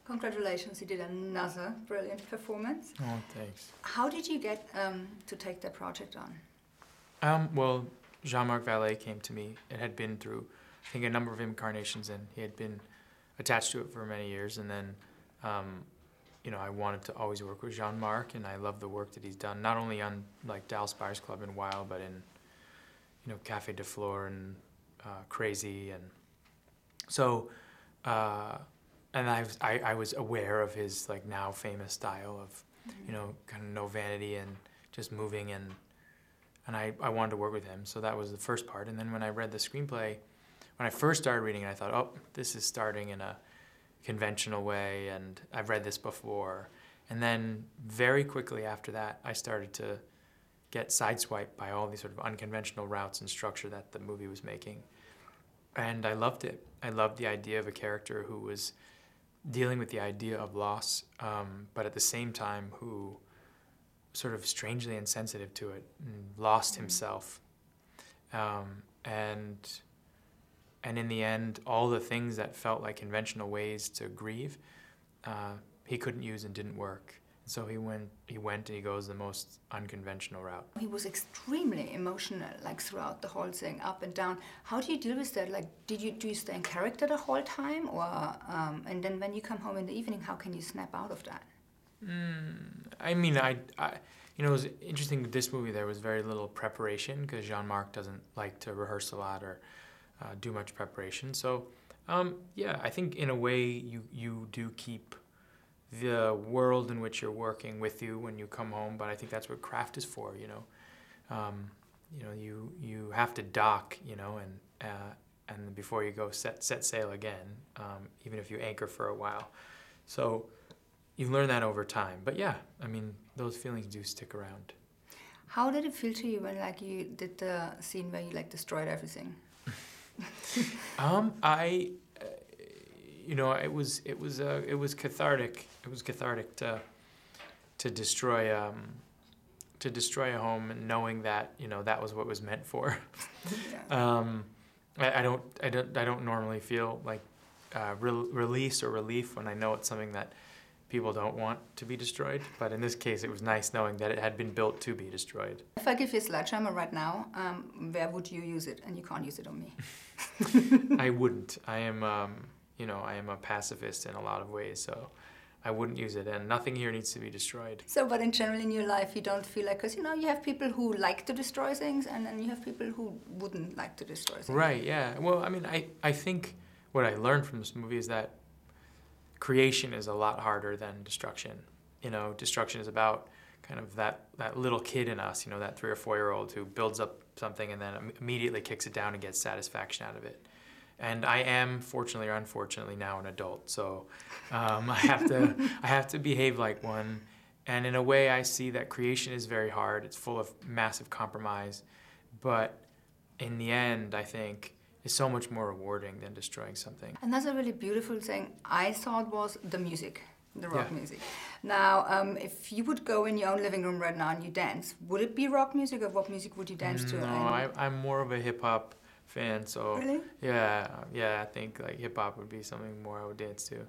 Congratulations, you did another brilliant performance. Oh, thanks. How did you get to take that project on? Well, Jean-Marc Vallée came to me. It had been through, I think, a number of incarnations, and he had been attached to it for many years. And then, I wanted to always work with Jean-Marc, and I love the work that he's done, not only on like Dallas Buyers Club and Wild, but in, Café de Flore and Crazy, and so. And I was aware of his like now famous style of, kind of no vanity and just moving, and I wanted to work with him. So that was the first part. And then when I read the screenplay, when I first started reading it, I thought, oh, this is starting in a conventional way, and I've read this before. And then very quickly after that, I started to get sideswiped by all these sort of unconventional routes and structure that the movie was making. And I loved it. I loved the idea of a character who was dealing with the idea of loss, but at the same time who sort of strangely insensitive to it and lost himself. And in the end, all the things that felt like conventional ways to grieve, he couldn't use and didn't work. So he went and he goes the most unconventional route. He was extremely emotional, like throughout the whole thing, up and down. How do you deal with that? Like, do you stay in character the whole time, or and then when you come home in the evening, how can you snap out of that? I mean, it was interesting with this movie. There was very little preparation because Jean-Marc doesn't like to rehearse a lot or do much preparation. So, I think in a way you do keep the world in which you're working with you when you come home, but I think that's what craft is for, you have to dock, and before you go set sail again, even if you anchor for a while. So you learn that over time. But yeah, I mean, those feelings do stick around. How did it feel to you when you did the scene where you destroyed everything? It was cathartic. It was cathartic to destroy a home, and knowing that that was what it was meant for. Yeah. I don't normally feel like release or relief when I know it's something that people don't want to be destroyed. But in this case, it was nice knowing that it had been built to be destroyed. If I give you a sledgehammer right now, where would you use it? And you can't use it on me. I wouldn't. I am a pacifist in a lot of ways, so I wouldn't use it, and nothing here needs to be destroyed. So, but in general in your life, you don't feel like, because you have people who like to destroy things, and then you have people who wouldn't like to destroy things. Right, yeah. Well, I mean, I think what I learned from this movie is that creation is a lot harder than destruction. Destruction is about kind of that little kid in us, that 3 or 4-year-old who builds up something and then immediately kicks it down and gets satisfaction out of it. And I am, fortunately or unfortunately, now an adult, so I have to behave like one. And in a way, I see that creation is very hard. It's full of massive compromise, but in the end, I think it's so much more rewarding than destroying something. And that's a really beautiful thing. I thought was the music, the rock music. Now, if you would go in your own living room right now and you dance, would it be rock music, or what music would you dance to? No, I'm more of a hip-hop fan, so really? Yeah, I think like hip-hop would be something more I would dance to.